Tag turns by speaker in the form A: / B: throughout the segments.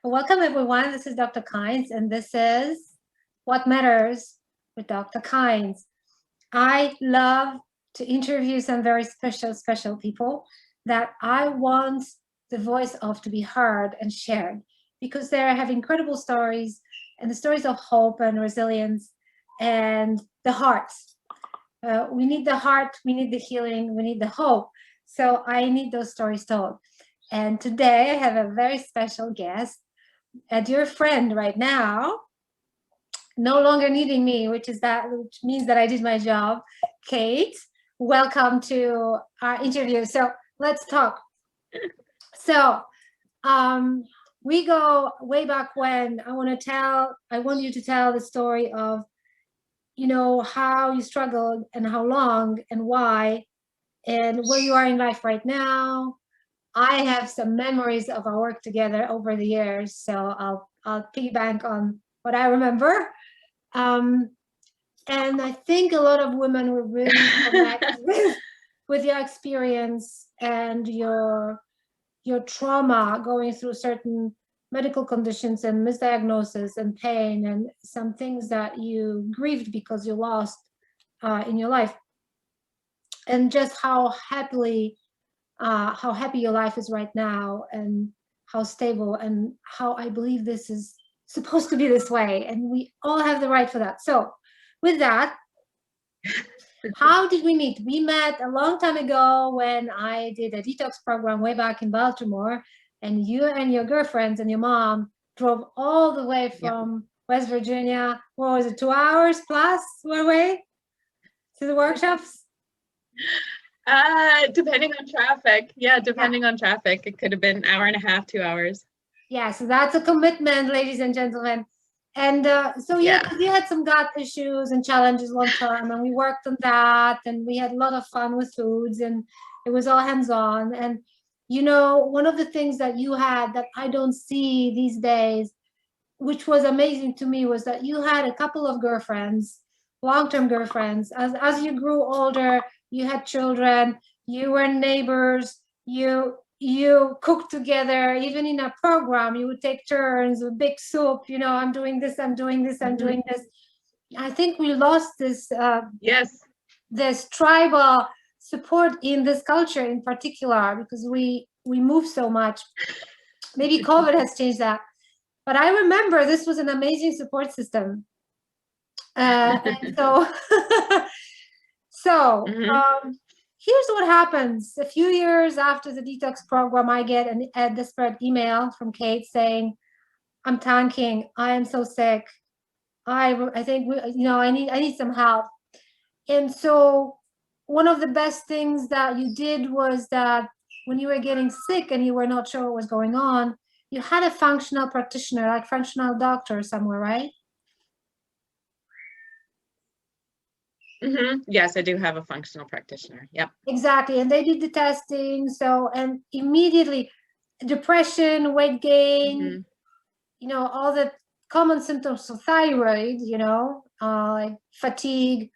A: Welcome everyone. This is Dr. Kynes, and this is What Matters with Dr. Kynes. I love to interview some very special people that I want the voice of to be heard and shared, because they have incredible stories, and the stories of hope and resilience and the heart. We need the heart, we need the healing, we need the hope. So I need those stories told. And today I have a very special guest, a dear friend right now, no longer needing me, which means that I did my job. Kate, welcome to our interview. So let's talk. So we go way back when. I want you to tell the story of, how you struggled and how long and why and where you are in life right now. I have some memories of our work together over the years, so I'll piggyback on what I remember. And I think a lot of women will really connect with your experience and your trauma, going through certain medical conditions and misdiagnosis and pain and some things that you grieved because you lost in your life, and just how happy your life is right now, and how stable, and how I believe this is supposed to be this way, and we all have the right for that. So with that, how did we meet? We met a long time ago when I did a detox program way back in Baltimore, and you and your girlfriends and your mom drove all the way from West Virginia. What was it, 2 hours plus one way to the workshops?
B: Depending on traffic. Depending on traffic, it could have been an hour and a half, 2 hours.
A: Yeah, so that's a commitment, ladies and gentlemen. And so you had some gut issues and challenges long term, and we worked on that, and we had a lot of fun with foods, and it was all hands-on. And one of the things that you had that I don't see these days, which was amazing to me, was that you had a couple of girlfriends, long-term girlfriends. As you grew older, you had children, you were neighbors, you cooked together. Even in a program, you would take turns with big soup. I'm doing this, I'm doing this, I'm doing this. I think we lost this this tribal support in this culture in particular, because we move so much. Maybe COVID has changed that, but I remember this was an amazing support system. And so here's what happens. A few years after the detox program, I get a desperate email from Kate saying, "I'm tanking. I am so sick. I think I need some help." And so one of the best things that you did was that when you were getting sick and you were not sure what was going on, you had a functional practitioner, like functional doctor somewhere, right?
B: Yes, I do have a functional practitioner. Yep.
A: Exactly. And they did the testing. So, and immediately depression, weight gain, all the common symptoms of thyroid, like fatigue,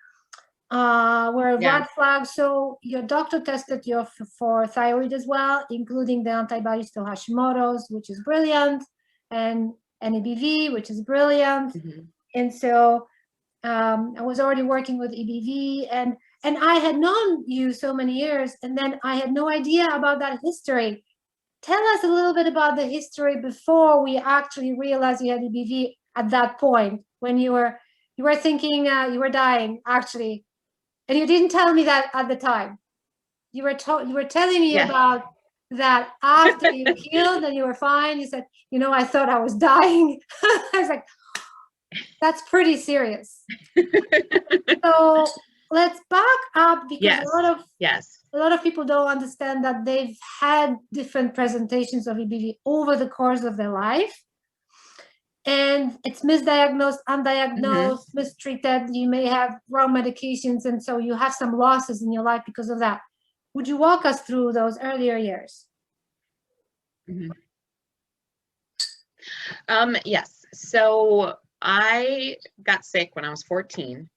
A: were red flags. So your doctor tested you for thyroid as well, including the antibodies to Hashimoto's, which is brilliant, and EBV, which is brilliant. And so I was already working with EBV, and I had known you so many years, and then I had no idea about that history. Tell us a little bit about the history before we actually realized you had EBV at that point, when you were thinking you were dying, actually, and you didn't tell me that at the time. You were telling me about that after you healed and you were fine. You said, I thought I was dying. I was like, that's pretty serious. So let's back up, because a lot of people don't understand that they've had different presentations of EBV over the course of their life, and it's misdiagnosed, undiagnosed, mistreated. You may have wrong medications, and so you have some losses in your life because of that. Would you walk us through those earlier years?
B: Yes. So I got sick when I was 14,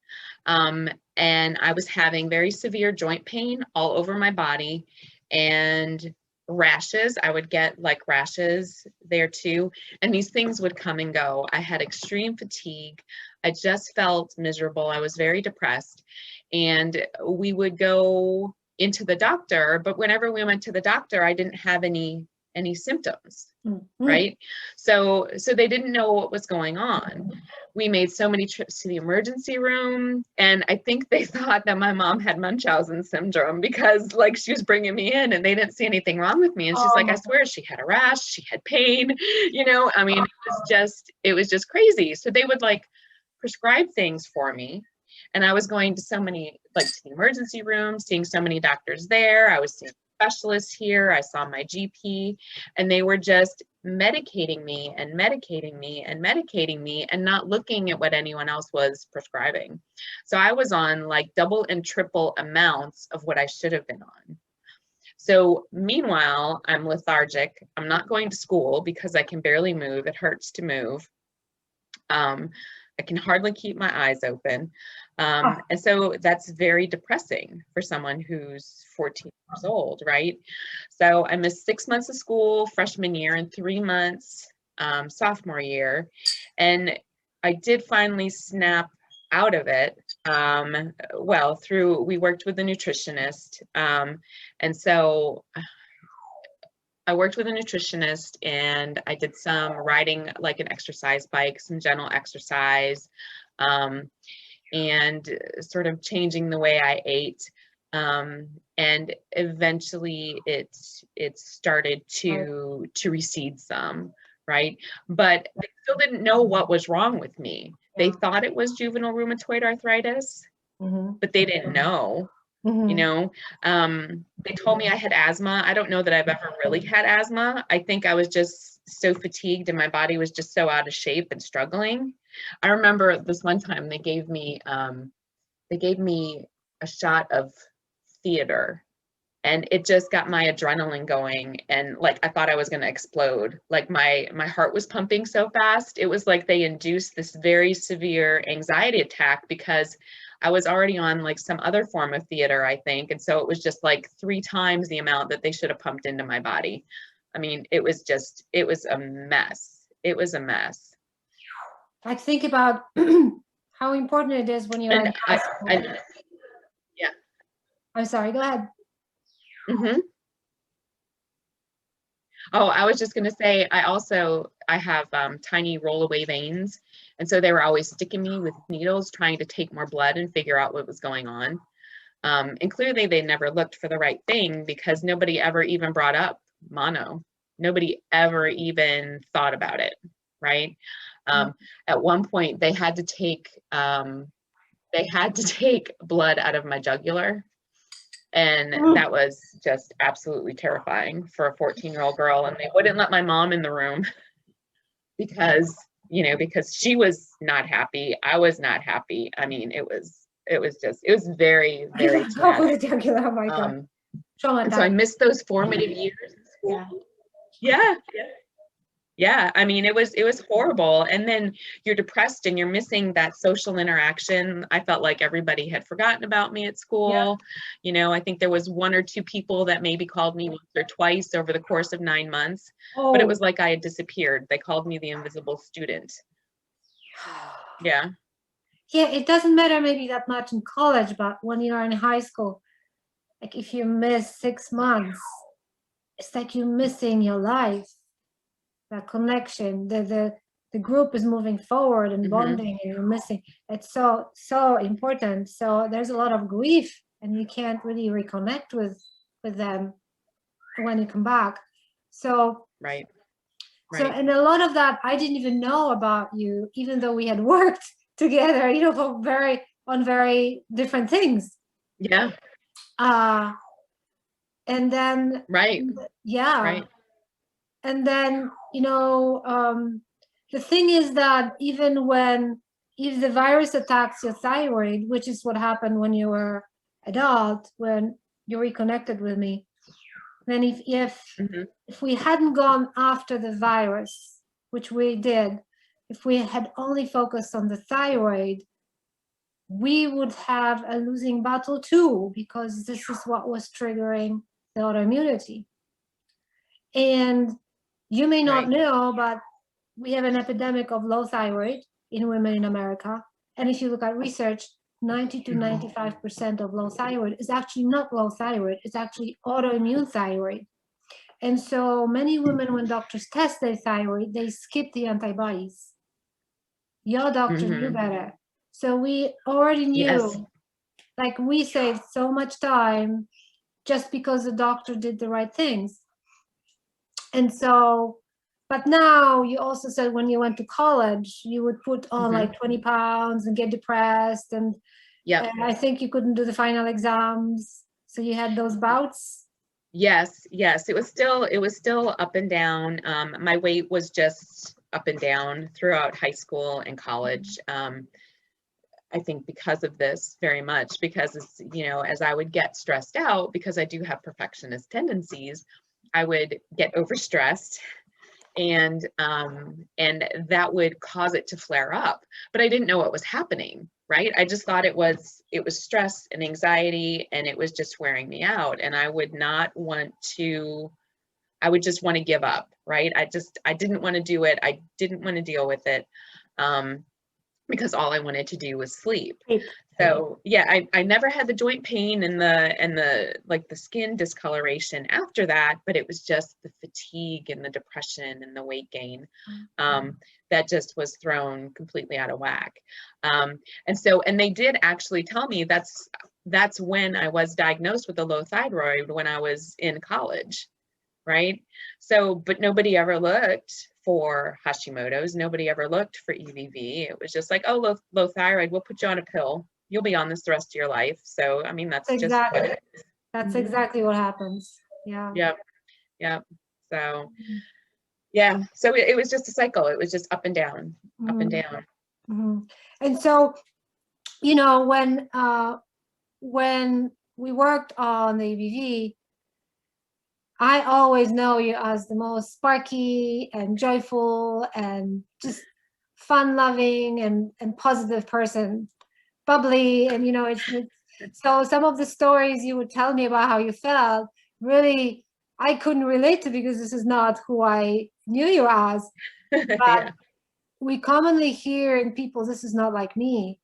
B: and I was having very severe joint pain all over my body, and rashes. I would get like rashes there too. And these things would come and go. I had extreme fatigue. I just felt miserable. I was very depressed. And we would go into the doctor, but whenever we went to the doctor, I didn't have any symptoms. Right? So they didn't know what was going on. We made so many trips to the emergency room, and I think they thought that my mom had Munchausen syndrome because like she was bringing me in and they didn't see anything wrong with me. And she's like, I swear she had a rash, she had pain, you know, I mean, it was just crazy. So they would like prescribe things for me. And I was going to so many, like to the emergency room, seeing so many doctors there. I was seeing specialists here. I saw my GP, and they were just medicating me and medicating me and medicating me and not looking at what anyone else was prescribing. So I was on like double and triple amounts of what I should have been on. So meanwhile, I'm lethargic. I'm not going to school because I can barely move. It hurts to move. I can hardly keep my eyes open. And so that's very depressing for someone who's 14 years old, right? So I missed 6 months of school freshman year and 3 months sophomore year. And I did finally snap out of it. Well, we worked with a nutritionist. And so I worked with a nutritionist, and I did some riding like an exercise bike, some gentle exercise, and sort of changing the way I ate. And eventually it started to recede some, right? But they still didn't know what was wrong with me. They thought it was juvenile rheumatoid arthritis, but they didn't know. You know, they told me I had asthma. I don't know that I've ever really had asthma. I think I was just so fatigued and my body was just so out of shape and struggling. I remember this one time they gave me a shot of theater, and it just got my adrenaline going, and like I thought I was going to explode. Like my heart was pumping so fast. It was like they induced this very severe anxiety attack because I was already on like some other form of theater, I think. And so it was just like 3 times the amount that they should have pumped into my body. I mean, it was a mess. It was a mess.
A: I think about how important it is when you're in high school.
B: Yeah.
A: I'm sorry, go ahead.
B: Oh, I was just going to say, I have tiny rollaway veins. And so they were always sticking me with needles, trying to take more blood and figure out what was going on. And clearly they never looked for the right thing because nobody ever even brought up mono. Nobody ever even thought about it, right? At one point they had to take blood out of my jugular. And that was just absolutely terrifying for a 14-year-old girl. And they wouldn't let my mom in the room because she was not happy. I was not happy. I mean, it was very, very traumatic.
A: Oh my God.
B: And so I missed those formative years in school. Yeah. I mean, it was horrible. And then you're depressed and you're missing that social interaction. I felt like everybody had forgotten about me at school. You know, I think there was 1 or 2 people that maybe called me once or twice over the course of 9 months, but it was like I had disappeared. They called me the invisible student. Yeah.
A: Yeah, it doesn't matter maybe that much in college, but when you're in high school, like if you miss 6 months, it's like you're missing your life. That connection, the group is moving forward and bonding, and you're missing. It's so important. So there's a lot of grief, and you can't really reconnect with them when you come back. So
B: Right.
A: So, and a lot of that I didn't even know about you, even though we had worked together, you know, on very different things.
B: Yeah.
A: And then and then, you know, the thing is that if the virus attacks your thyroid, which is what happened when you were adult, when you reconnected with me, then if we hadn't gone after the virus, which we did, if we had only focused on the thyroid, we would have a losing battle too, because this is what was triggering the autoimmunity. And you may not
B: Right.
A: know, but we have an epidemic of low thyroid in women in America. And if you look at research, 90 to 95% of low thyroid is actually not low thyroid, it's actually autoimmune thyroid. And so many women, when doctors test their thyroid, they skip the antibodies. Your doctor knew better. So we already
B: Yes.
A: knew, like we saved so much time just because the doctor did the right things. And so, but now you also said when you went to college, you would put on like 20 pounds and get depressed. And
B: Yep.
A: I think you couldn't do the final exams. So you had those bouts.
B: Yes, yes. It was still up and down. My weight was just up and down throughout high school and college. I think because of this very much, because it's, you know, as I would get stressed out, because I do have perfectionist tendencies, I would get overstressed, and that would cause it to flare up. But I didn't know what was happening, right? I just thought it was stress and anxiety, and it was just wearing me out. And I would not want to, I would just want to give up, right? I didn't want to do it. I didn't want to deal with it. Because all I wanted to do was sleep. So yeah, I never had the joint pain and the like the skin discoloration after that, but it was just the fatigue and the depression and the weight gain that just was thrown completely out of whack. And they did actually tell me that's when I was diagnosed with a low thyroid, when I was in college, right? So, but nobody ever looked for Hashimoto's. Nobody ever looked for EBV. It was just like, oh, low thyroid, we'll put you on a pill. You'll be on this the rest of your life. So, I mean, that's just what it is.
A: That's exactly what happens. Yeah.
B: Yep. Yep. So, yeah. So it was just a cycle. It was just up and down, up and down.
A: And so, you know, when we worked on the EBV, I always know you as the most sparky and joyful and just fun-loving and positive person, bubbly, and you know, it's so some of the stories you would tell me about how you felt, really, I couldn't relate to, because this is not who I knew you as. But
B: Yeah.
A: we commonly hear in people, this is not like me.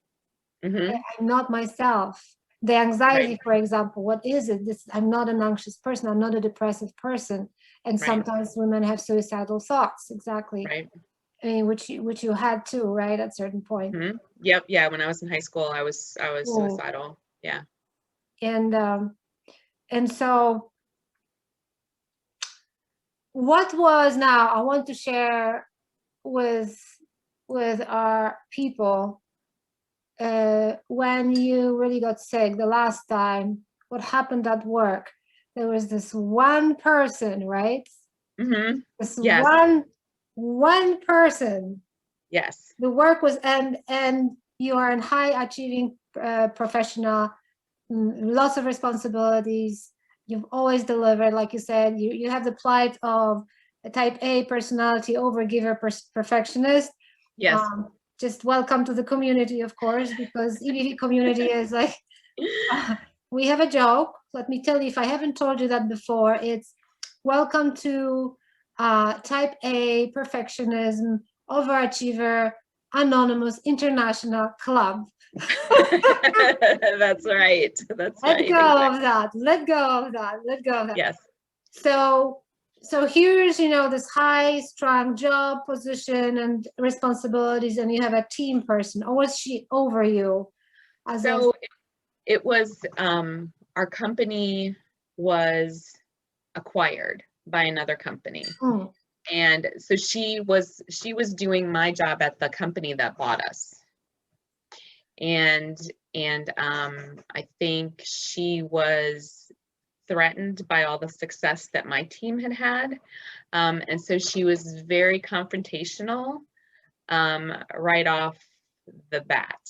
A: I'm not myself. The anxiety, for example, what is it? I'm not an anxious person. I'm not a depressive person. And sometimes women have suicidal thoughts. Exactly.
B: Right.
A: I mean, which you had too, right? At a certain point.
B: Yep. Yeah. When I was in high school, I was suicidal. Yeah.
A: And so what was, now I want to share with our people, when you really got sick the last time, what happened at work? There was this one person, right? This
B: Yes.
A: one person.
B: Yes.
A: The work was, and you are a high achieving professional, lots of responsibilities. You've always delivered, like you said. You have the plight of a type A personality, overgiver, perfectionist.
B: Yes.
A: Just welcome to the community, of course, because EBV community is like, we have a joke. Let me tell you, if I haven't told you that before, it's welcome to type A perfectionism, overachiever, anonymous international club.
B: That's right. That's
A: Let
B: right.
A: go of that. Let go of that. Let go of that.
B: Yes.
A: So here's, you know, this high strong job position and responsibilities, and you have a team person. Or was she over you?
B: So it was, our company was acquired by another company. And so she was doing my job at the company that bought us. And I think she was threatened by all the success that my team had. And so she was very confrontational right off the bat,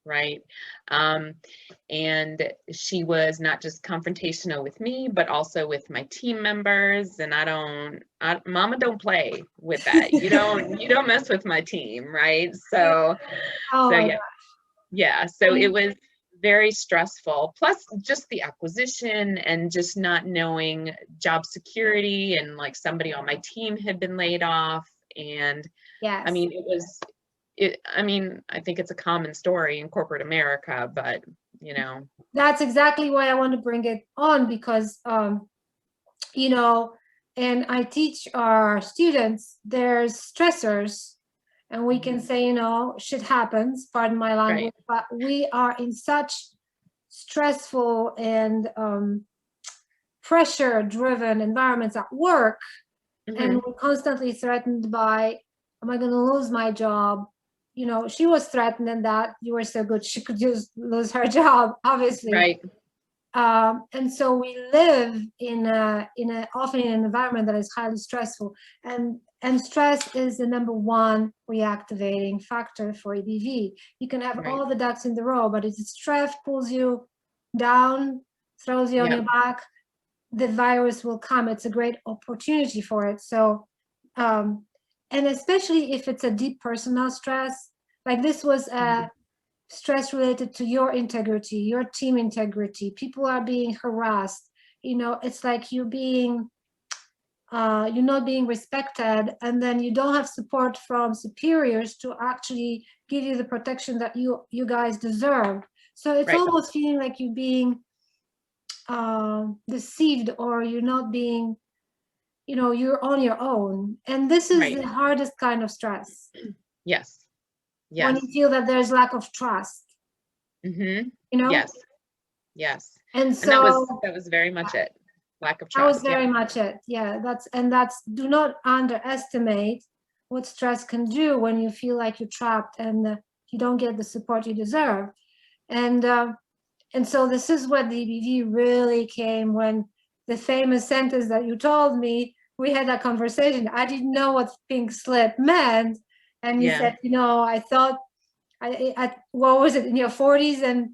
B: right? And she was not just confrontational with me, but also with my team members. And Mama don't play with that. You don't mess with my team, right? So,
A: oh
B: so yeah. Yeah, so it was very stressful. Plus just the acquisition and just not knowing job security, and like somebody on my team had been laid off. And
A: Yes.
B: I mean, I mean, I think it's a common story in corporate America, but you know.
A: That's exactly why I want to bring it on, because, you know, and I teach our students, there's stressors, and we can say, you know, shit happens, pardon my language, but we are in such stressful and pressure-driven environments at work, and we're constantly threatened by, am I going to lose my job? You know, she was threatened, and that you were so good, she could just lose her job, obviously.
B: Right.
A: And so we live often in an environment that is highly stressful, and stress is the #1 reactivating factor for EBV. You can have all the ducks in the row, but if stress pulls you down, throws you on your back, the virus will come. It's a great opportunity for it. So, and especially if it's a deep personal stress, like this was a stress related to your integrity, your team integrity, people are being harassed, you know, it's like you're not being respected, and then you don't have support from superiors to actually give you the protection that you guys deserve. So it's almost feeling like you're being deceived, or you're not being, you know, you're on your own. And this is the hardest kind of stress.
B: Yes.
A: When you feel that there's lack of trust. You know?
B: Yes.
A: And so
B: that was very much it. Lack of trust.
A: That was very much it. Yeah. That's do not underestimate what stress can do when you feel like you're trapped and you don't get the support you deserve. And so this is what the EBV really came when the famous sentence that you told me, we had that conversation. I didn't know what pink slip meant. And you said, you know, I thought, what was it, in your 40s, and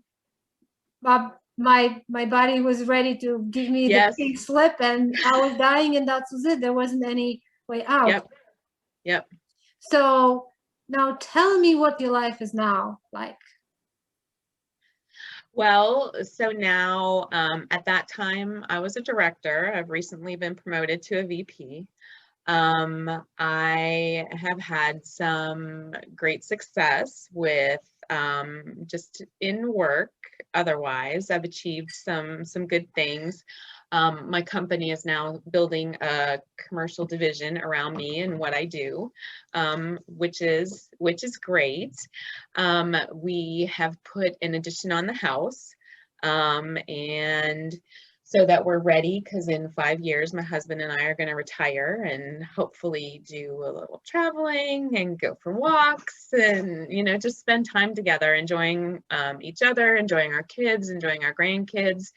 A: my body was ready to give me the pink slip, and I was dying, and that was it. There wasn't any way out.
B: Yep.
A: So now tell me what your life is now like.
B: Well, so now at that time I was a director. I've recently been promoted to a VP. I have had some great success with just in work. Otherwise, I've achieved some good things. My company is now building a commercial division around me and what I do, which is great. We have put an addition on the house, and so that we're ready, because in 5 years, my husband and I are going to retire and hopefully do a little traveling and go for walks and, you know, just spend time together, enjoying each other, enjoying our kids, enjoying our grandkids.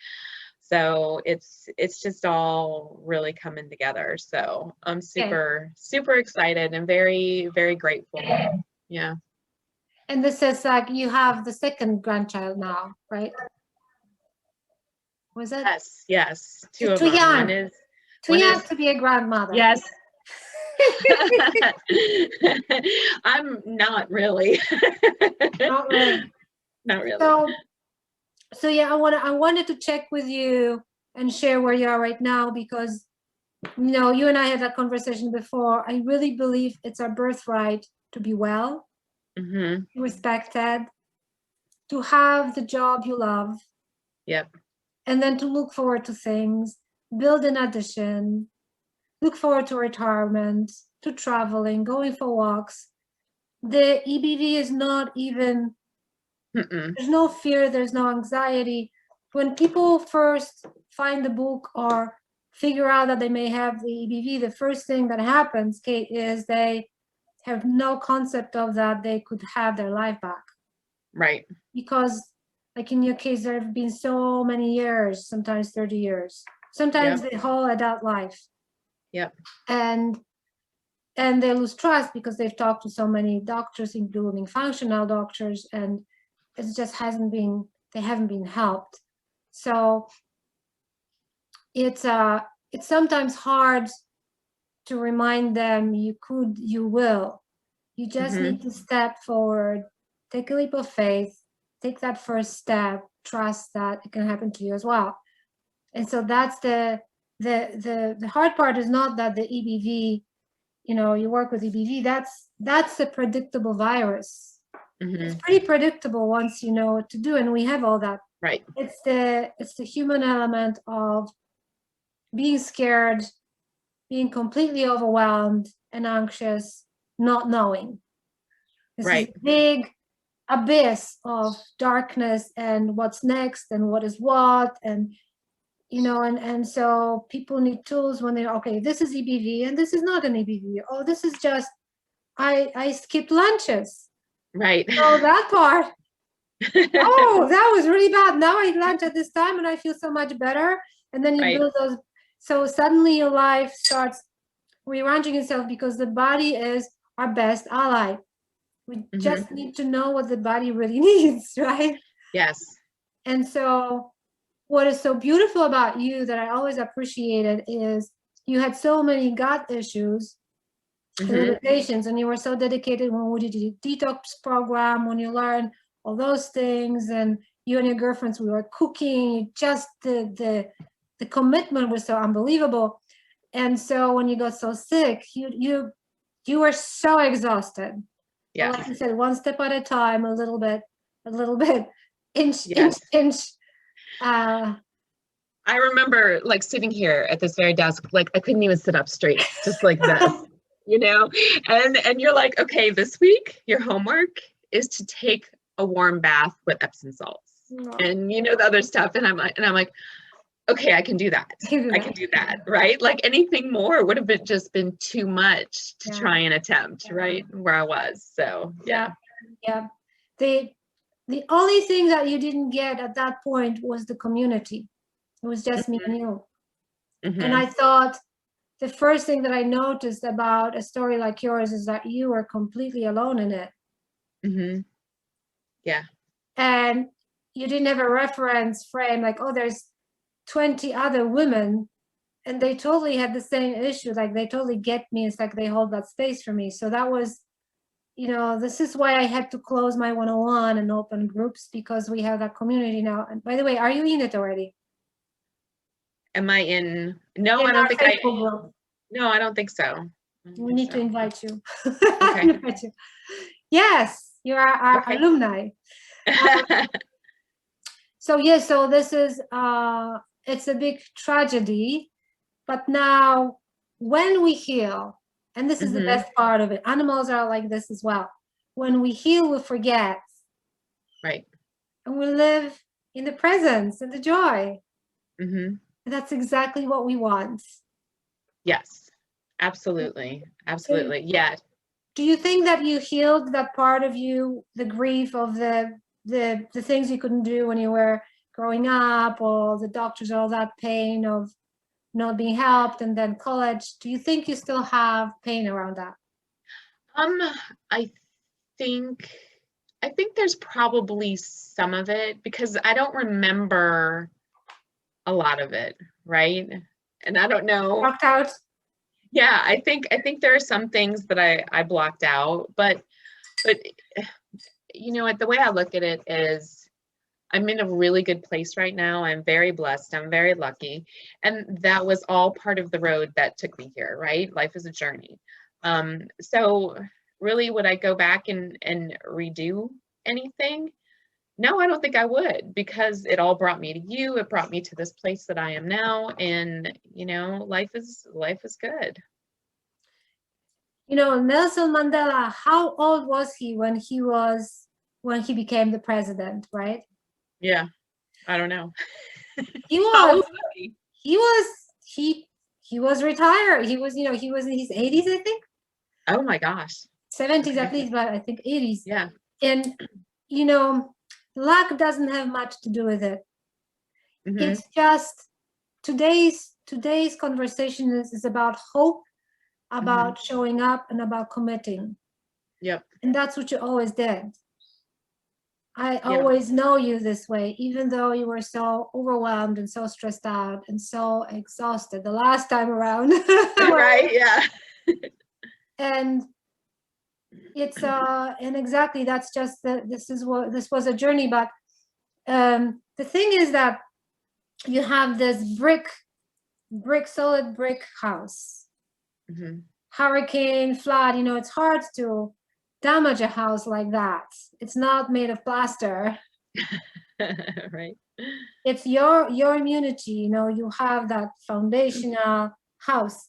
B: So it's just all really coming together. So I'm super excited and very, very grateful. Yeah.
A: And this is like, you have the second grandchild now, right? Was it?
B: Yes. Two of
A: them.
B: One is
A: too young to be a grandmother.
B: Yes. I'm not really.
A: Not really.
B: Not really.
A: So yeah, I wanted to check with you and share where you are right now, because, you know, you and I had that conversation before. I really believe it's our birthright to be well, respected, to have the job you love.
B: Yep.
A: And then to look forward to things, build an addition, look forward to retirement, to traveling, going for walks. The EBV is not even, there's no fear, there's no anxiety. When people first find the book or figure out that they may have the EBV, the first thing that happens, Kate, is they have no concept of that they could have their life back.
B: Right.
A: Because, like in your case, there have been so many years, sometimes 30 years, sometimes the whole adult life.
B: Yep.
A: And they lose trust because they've talked to so many doctors, including functional doctors, and it just they haven't been helped. So it's sometimes hard to remind them you will. You just need to step forward, take a leap of faith, take that first step, trust that it can happen to you as well. And so that's the hard part, is not that the EBV, you know, you work with EBV, that's a predictable virus. It's pretty predictable once you know what to do, and we have all that.
B: Right.
A: It's the human element of being scared, being completely overwhelmed and anxious, not knowing. This is a big abyss of darkness and what's next and what is what, and you know, and so people need tools when they're, okay, this is EBV and this is not an EBV. Oh, this is just I skipped lunches.
B: Right.
A: Oh, that part. Oh, that was really bad. Now I eat lunch at this time and I feel so much better. And then you build those. So suddenly your life starts rearranging itself, because the body is our best ally. We just need to know what the body really needs, right?
B: Yes.
A: And so what is so beautiful about you that I always appreciated is you had so many gut issues, limitations, and you were so dedicated when we did a detox program, when you learned all those things, and you and your girlfriends, we were cooking, just the commitment was so unbelievable. And so when you got so sick, you were so exhausted.
B: Yeah.
A: But like you said, one step at a time, a little bit, inch.
B: I remember like sitting here at this very desk, like I couldn't even sit up straight, just like this, you know, and you're like, okay, this week your homework is to take a warm bath with Epsom salts, and you know, the other stuff. And I'm like, okay, I can do that. I can do that. Right. Like anything more would have just been too much to try and attempt, right? Where I was. So, yeah.
A: The only thing that you didn't get at that point was the community. It was just me and you. And I thought the first thing that I noticed about a story like yours is that you were completely alone in it.
B: Yeah.
A: And you didn't have a reference frame like, oh, there's 20 other women and they totally had the same issue. Like they totally get me. It's like they hold that space for me. So that was, you know, this is why I had to close my 101 and open groups, because we have that community now. And by the way, are you in it already?
B: Am I in? No, I don't think I. No, I don't think so.
A: We need to invite you.
B: Okay.
A: Invite you. Yes, you are our alumni. So yes, so this is it's a big tragedy, but now when we heal, and this is the best part of it, animals are like this as well. When we heal, we forget.
B: Right.
A: And we live in the presence and the joy. And that's exactly what we want.
B: Yes, absolutely. Absolutely. Yeah.
A: Do you think that you healed that part of you, the grief of the things you couldn't do when you were growing up, or the doctors, all that pain of not being helped, and then college? Do you think you still have pain around that?
B: I think there's probably some of it, because I don't remember a lot of it, right? And I don't know.
A: Blocked out?
B: Yeah, I think there are some things that I blocked out, but you know what, the way I look at it is I'm in a really good place right now. I'm very blessed. I'm very lucky. And that was all part of the road that took me here, right? Life is a journey. So really, would I go back and redo anything? No, I don't think I would, because it all brought me to you. It brought me to this place that I am now. And, you know, life is good.
A: You know, Nelson Mandela, how old was he when he became the president, right?
B: Yeah, I don't know.
A: He was he was retired. He was, you know, he was in his 80s, I think.
B: Oh my gosh.
A: 70s at least, but I think 80s.
B: Yeah.
A: And you know, luck doesn't have much to do with it. It's just today's conversation is about hope, about showing up, and about committing.
B: Yep.
A: And that's what you always did. I always know you this way, even though you were so overwhelmed and so stressed out and so exhausted the last time around.
B: Right, yeah.
A: And it's and exactly, that's just this was a journey. But The thing is that you have this solid brick house.
B: Mm-hmm.
A: Hurricane, flood, it's hard to damage a house like that. It's not made of plaster.
B: Right.
A: It's your immunity, you have that foundational house,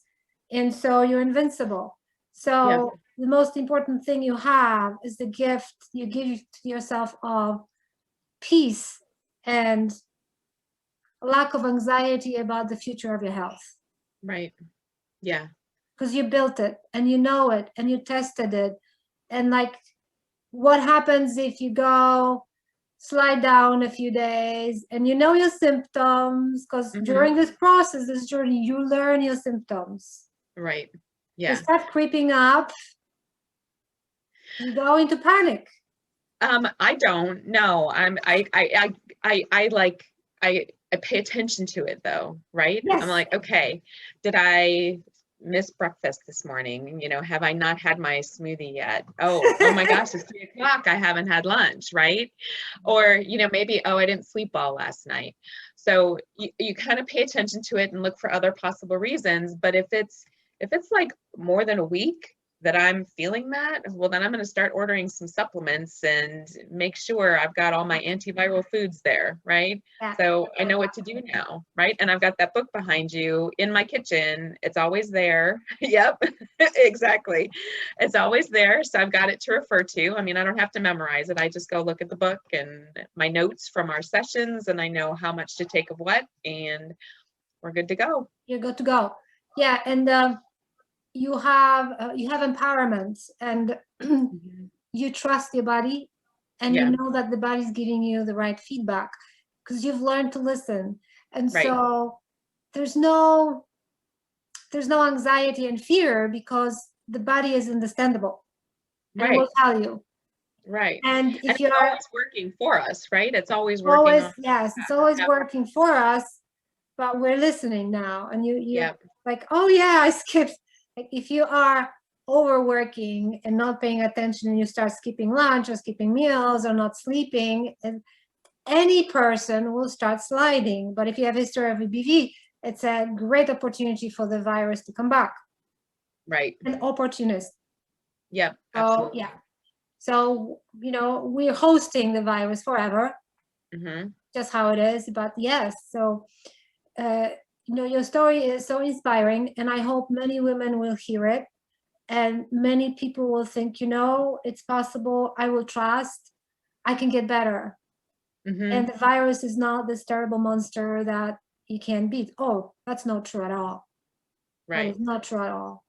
A: and so you're invincible. So the most important thing you have is the gift you give to yourself of peace and lack of anxiety about the future of your health.
B: Right. Yeah.
A: Because you built it and you know it and you tested it. And like, what happens if you go slide down a few days and you know your symptoms? Because during this process, this journey, you learn your symptoms.
B: Right. Yeah.
A: They start creeping up. You go into panic.
B: I don't know. I pay attention to it though, right?
A: Yes.
B: I'm like, okay, did I miss breakfast this morning? Have I not had my smoothie yet? Oh my gosh, it's 3:00. I haven't had lunch, right? Or, maybe, I didn't sleep well last night. So you kind of pay attention to it and look for other possible reasons. But if it's like more than a week that I'm feeling that, well, then I'm going to start ordering some supplements and make sure I've got all my antiviral foods there, right?
A: Yeah.
B: So I know what to do now, right? And I've got that book behind you in my kitchen. It's always there. Yep, exactly. It's always there. So I've got it to refer to. I mean, I don't have to memorize it. I just go look at the book and my notes from our sessions, and I know how much to take of what, and we're good to go.
A: You're good to go. Yeah, and you have empowerment, and you trust your body, and you know that the body's giving you the right feedback because you've learned to listen. And so there's no anxiety and fear because the body is understandable and will tell you.
B: Right.
A: And if
B: it's always working for us, right? It's always working.
A: Yes, it's always working for us, but we're listening now. And you like, oh yeah, I skipped. Like if you are overworking and not paying attention and you start skipping lunch or skipping meals or not sleeping, and any person will start sliding. But if you have a history of EBV, it's a great opportunity for the virus to come back.
B: Right.
A: An opportunist.
B: Yep.
A: Absolutely. Yeah. So, we're hosting the virus forever. Just how it is. But yes, so, your story is so inspiring, and I hope many women will hear it, and many people will think, it's possible. I will trust. I can get better. And the virus is not this terrible monster that you can't beat. Oh, that's not true at all.
B: Right.
A: That is not true at all.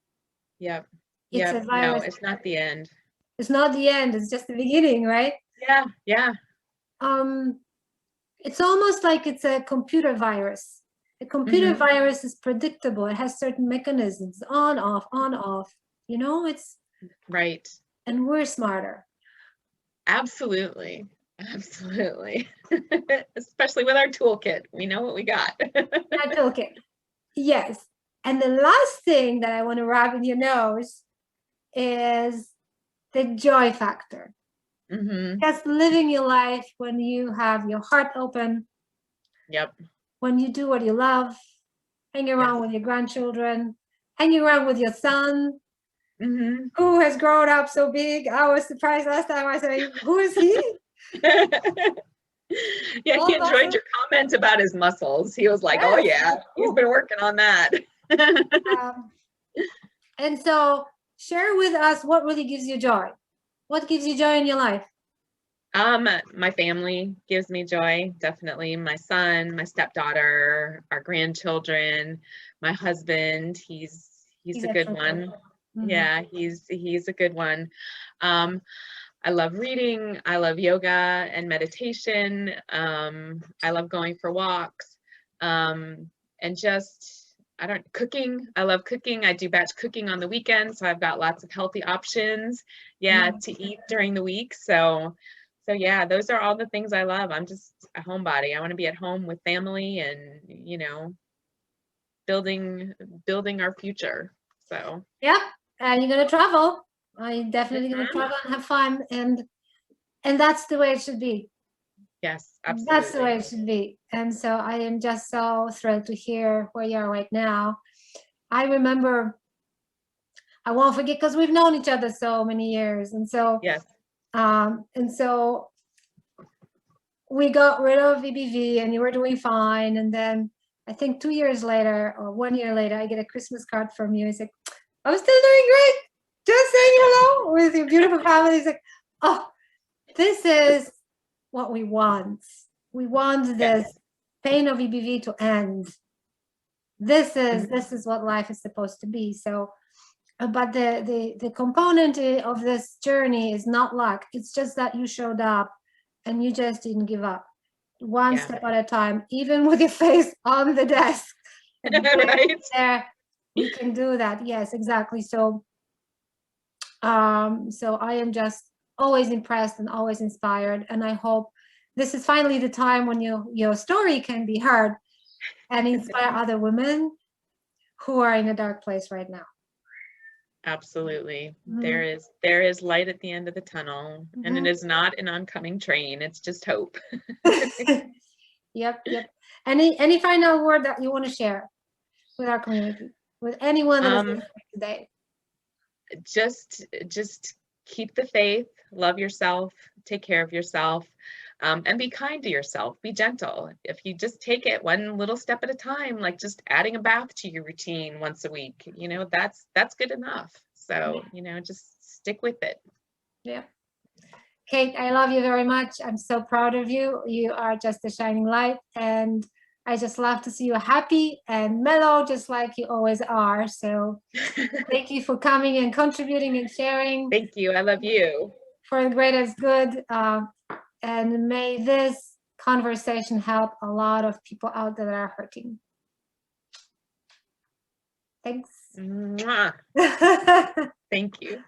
B: Yep.
A: It's a virus.
B: No, it's not the end.
A: It's not the end. It's just the beginning, right?
B: Yeah. Yeah.
A: It's almost like it's a computer virus. A computer virus is predictable. It has certain mechanisms, on, off, on, off. It's
B: right.
A: And we're smarter.
B: Absolutely. Absolutely. Especially with our toolkit. We know what we got.
A: Our toolkit. Yes. And the last thing that I want to wrap in your nose is the joy factor. Just living your life when you have your heart open.
B: Yep.
A: When you do what you love, hang around with your grandchildren, hang around with your son, who has grown up so big. I was surprised last time I said, who is he?
B: Yeah, he enjoyed your comment about his muscles. He was like, oh yeah, he's been working on that.
A: And so share with us what really gives you joy. What gives you joy in your life?
B: My family gives me joy, definitely. My son, my stepdaughter, our grandchildren, my husband. He's a good one. Yeah, he's a good one. I love reading. I love yoga and meditation. I love going for walks. And just, cooking. I love cooking. I do batch cooking on the weekends, so I've got lots of healthy options, to eat during the week. So yeah, those are all the things I love. I'm just a homebody. I want to be at home with family and, building our future. So.
A: Yeah, and you're going to travel. I'm definitely going to travel and have fun. And that's the way it should be.
B: Yes,
A: That's the way
B: absolutely.
A: it should be. And so I am just so thrilled to hear where you are right now. I remember, I won't forget, because we've known each other so many years. And so,
B: Yes.
A: we got rid of EBV and you were doing fine. And then I think 2 years later or 1 year later, I get a Christmas card from you. It's like, I'm still doing great. Just saying hello with your beautiful family. It's like, oh, this is what we want. We want this
B: Yes.
A: pain of EBV to end. This is what life is supposed to be. So, but the component of this journey is not luck. It's just that you showed up and you just didn't give up. One
B: Yeah.
A: step at a time, even with your face on the desk.
B: Right.
A: There, we can do that. Yes, exactly. So, so I am just always impressed and always inspired, and I hope this is finally the time when your story can be heard and inspire other women who are in a dark place right now.
B: Absolutely.
A: Mhm.
B: There is light at the end of the tunnel, and it
A: Mhm.
B: is not an oncoming train. It's just hope.
A: Yep, yep. Any final word that you want to share with our community, with anyone that is
B: Um,
A: listening today?
B: just keep the faith, love yourself, take care of yourself, and be kind to yourself. Be gentle. If you just take it one little step at a time, like just adding a bath to your routine once a week, that's good enough. So, just stick with it.
A: Yeah. Kate, I love you very much. I'm so proud of you. You are just a shining light, and I just love to see you happy and mellow, just like you always are. So thank you for coming and contributing and sharing
B: Thank you. I love you.
A: for the greatest good. And may this conversation help a lot of people out there that are hurting. Thanks.
B: Mwah. Thank you.